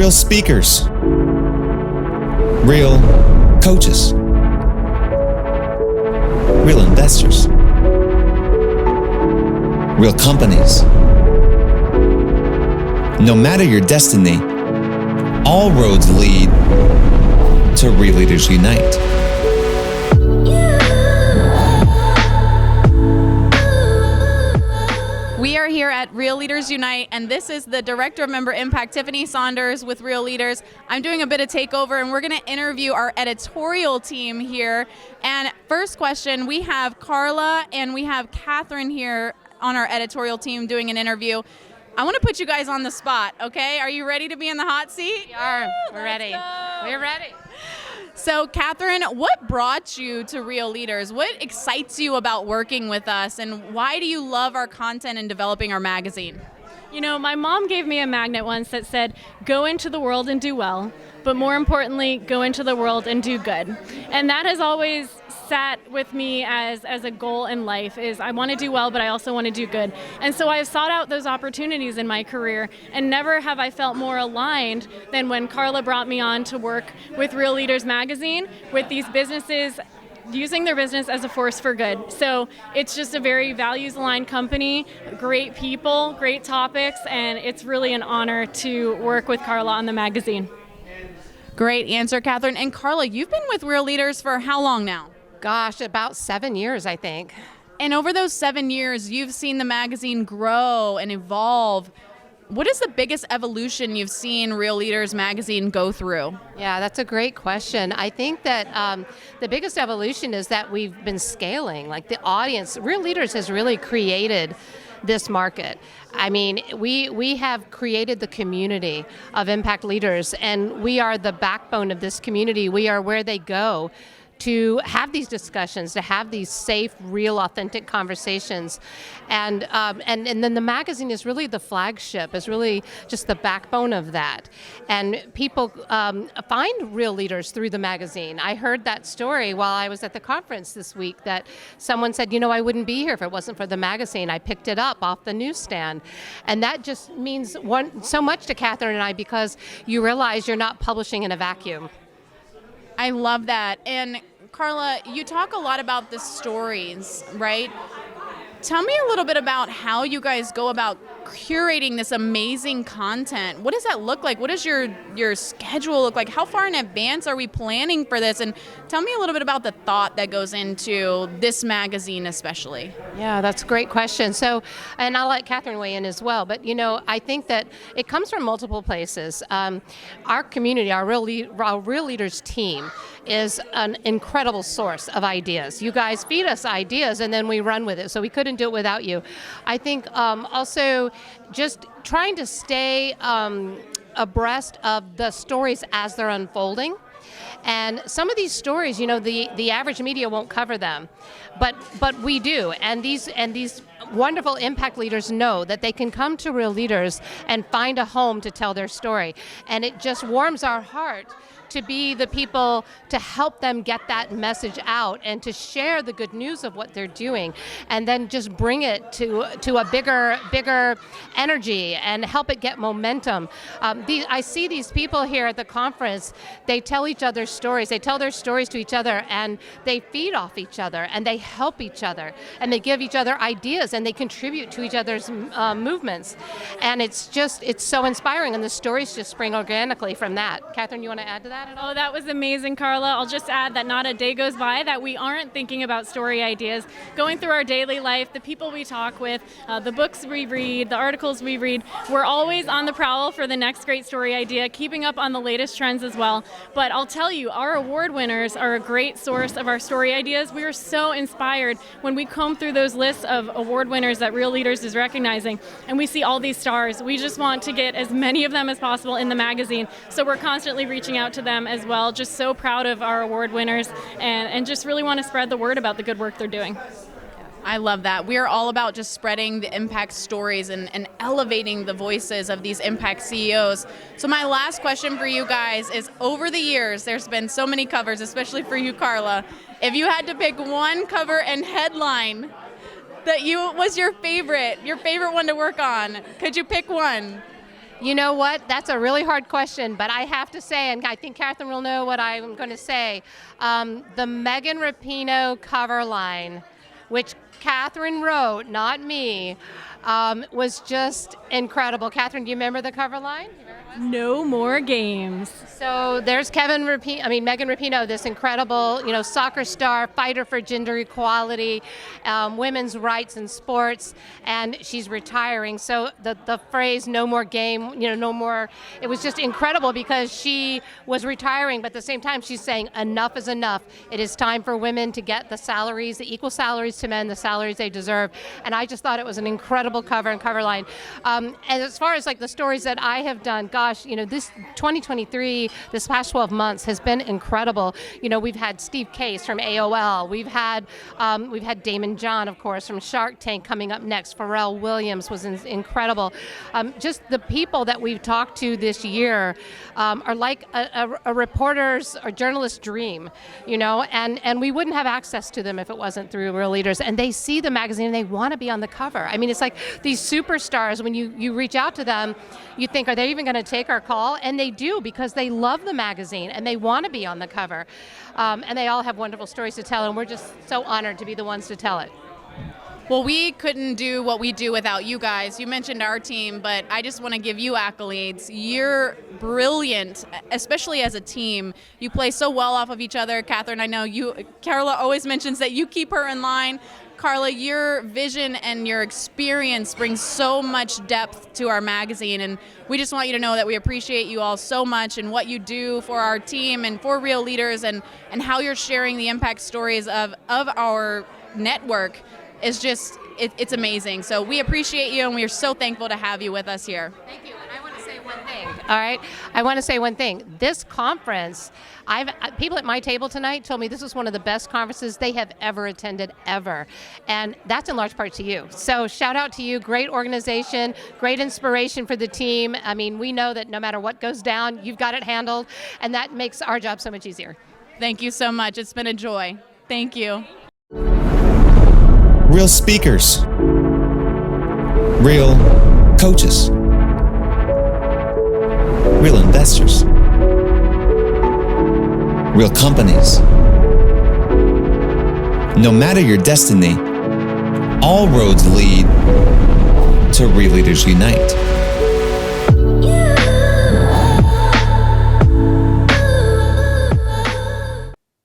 real speakers, real coaches, real investors, real companies. No matter your destiny, all roads lead to Real Leaders Unite. We are here at Real Leaders Unite, and this is the Director of Member Impact, Tiffany Saunders, with Real Leaders. I'm doing a bit of takeover, and we're going to interview our editorial team here. And first question, we have Carla and we have Kathryn here on our editorial team doing an interview. I want to put you guys on the spot, okay? Are you ready to be in the hot seat? We are. We're ready. We're ready. So, Kathryn, what brought you to Real Leaders? What excites you about working with us, and why do you love our content and developing our magazine? You know, my mom gave me a magnet once that said, go into the world and do well, but more importantly, go into the world and do good. And that has always sat with me as a goal in life, is I want to do well, but I also want to do good. And so I've sought out those opportunities in my career, and never have I felt more aligned than when Carla brought me on to work with Real Leaders magazine, with these businesses using their business as a force for good. So it's just a very values-aligned company, great people, great topics, and it's really an honor to work with Carla on the magazine. Great answer, Kathryn. And Carla, you've been with Real Leaders for how long now? Gosh, about 7 years, I think. And over those 7 years, you've seen the magazine grow and evolve. What is the biggest evolution you've seen Real Leaders magazine go through? Yeah, that's a great question. I think that the biggest evolution is that we've been scaling. Like the audience, Real Leaders has really created this market. I mean, we have created the community of impact leaders, and we are the backbone of this community. We are where they go to have these discussions, to have these safe, real, authentic conversations. And then the magazine is really the flagship, is really just the backbone of that. And people find Real Leaders through the magazine. I heard that story while I was at the conference this week, that someone said, you know, I wouldn't be here if it wasn't for the magazine. I picked it up off the newsstand. And that just means so much to Kathryn and I, because you realize you're not publishing in a vacuum. I love that. And Carla, you talk a lot about the stories, right? Tell me a little bit about how you guys go about curating this amazing content. What does that look like? What does your schedule look like? How far in advance are we planning for this? And tell me a little bit about the thought that goes into this magazine especially. Yeah, that's a great question. So, and I'll let Kathryn weigh in as well, but you know, I think that it comes from multiple places. Our community, our Real Leaders team is an incredible source of ideas. You guys feed us ideas and then we run with it, so we couldn't do it without you. I think also just trying to stay abreast of the stories as they're unfolding. And some of these stories, you know, the average media won't cover them, but we do. And these wonderful impact leaders know that they can come to Real Leaders and find a home to tell their story. And it just warms our heart to be the people to help them get that message out and to share the good news of what they're doing, and then just bring it to a bigger energy and help it get momentum. I see these people here at the conference, they tell each other stories, they tell their stories to each other, and they feed off each other, and they help each other, and they give each other ideas, and they contribute to each other's movements. And it's so inspiring, and the stories just spring organically from that. Kathryn, you want to add to that? Oh, that was amazing, Carla. I'll just add that not a day goes by that we aren't thinking about story ideas. Going through our daily life, the people we talk with, the books we read, the articles we read, we're always on the prowl for the next great story idea, keeping up on the latest trends as well. But I'll tell you, our award winners are a great source of our story ideas. We are so inspired when we comb through those lists of award winners that Real Leaders is recognizing, and we see all these stars. We just want to get as many of them as possible in the magazine, so we're constantly reaching out to them as well. Just so proud of our award winners, and just really want to spread the word about the good work they're doing. I love that. We are all about just spreading the impact stories and elevating the voices of these impact CEOs. So my last question for you guys is, over the years, there's been so many covers, especially for you, Carla. If you had to pick one cover and headline that was your favorite one to work on, could you pick one? You know what? That's a really hard question, but I have to say, and I think Kathryn will know what I'm going to say, the Megan Rapinoe cover line, which Kathryn wrote, not me, was just incredible. Kathryn, do you remember the cover line? No more games. So there's Megan Rapinoe, this incredible, soccer star, fighter for gender equality, women's rights in sports, and she's retiring. So the phrase "no more game," no more, it was just incredible because she was retiring, but at the same time she's saying enough is enough. It is time for women to get the salaries, the equal salaries to men, the salaries they deserve. And I just thought it was an incredible cover and cover line. And as far as like the stories that I have done, gosh, this 2023, this past 12 months has been incredible. We've had Steve Case from AOL. We've had Damon John, of course, from Shark Tank coming up next. Pharrell Williams was incredible. Just the people that we've talked to this year are like a reporter's or journalist's dream, and we wouldn't have access to them if it wasn't through Real Leaders. And they see the magazine and they want to be on the cover. I mean, it's like these superstars, when you reach out to them, you think, are they even going to take our call? And they do, because they love the magazine and they want to be on the cover. And they all have wonderful stories to tell, and we're just so honored to be the ones to tell it. Well, we couldn't do what we do without you guys. You mentioned our team, but I just want to give you accolades. You're brilliant, especially as a team. You play so well off of each other. Kathryn, I know Carla always mentions that you keep her in line. Carla, your vision and your experience brings so much depth to our magazine, and we just want you to know that we appreciate you all so much and what you do for our team and for Real Leaders, and how you're sharing the impact stories of our network is just, it's amazing. So we appreciate you, and we are so thankful to have you with us here. Thank you. And I want to say one thing. All right? I want to say one thing. This conference, people at my table tonight told me this was one of the best conferences they have ever attended, ever. And that's in large part to you. So shout out to you. Great organization, great inspiration for the team. I mean, we know that no matter what goes down, you've got it handled, and that makes our job so much easier. Thank you so much. It's been a joy. Thank you. Real speakers, real coaches, real investors, real companies. No matter your destiny, all roads lead to Real Leaders Unite.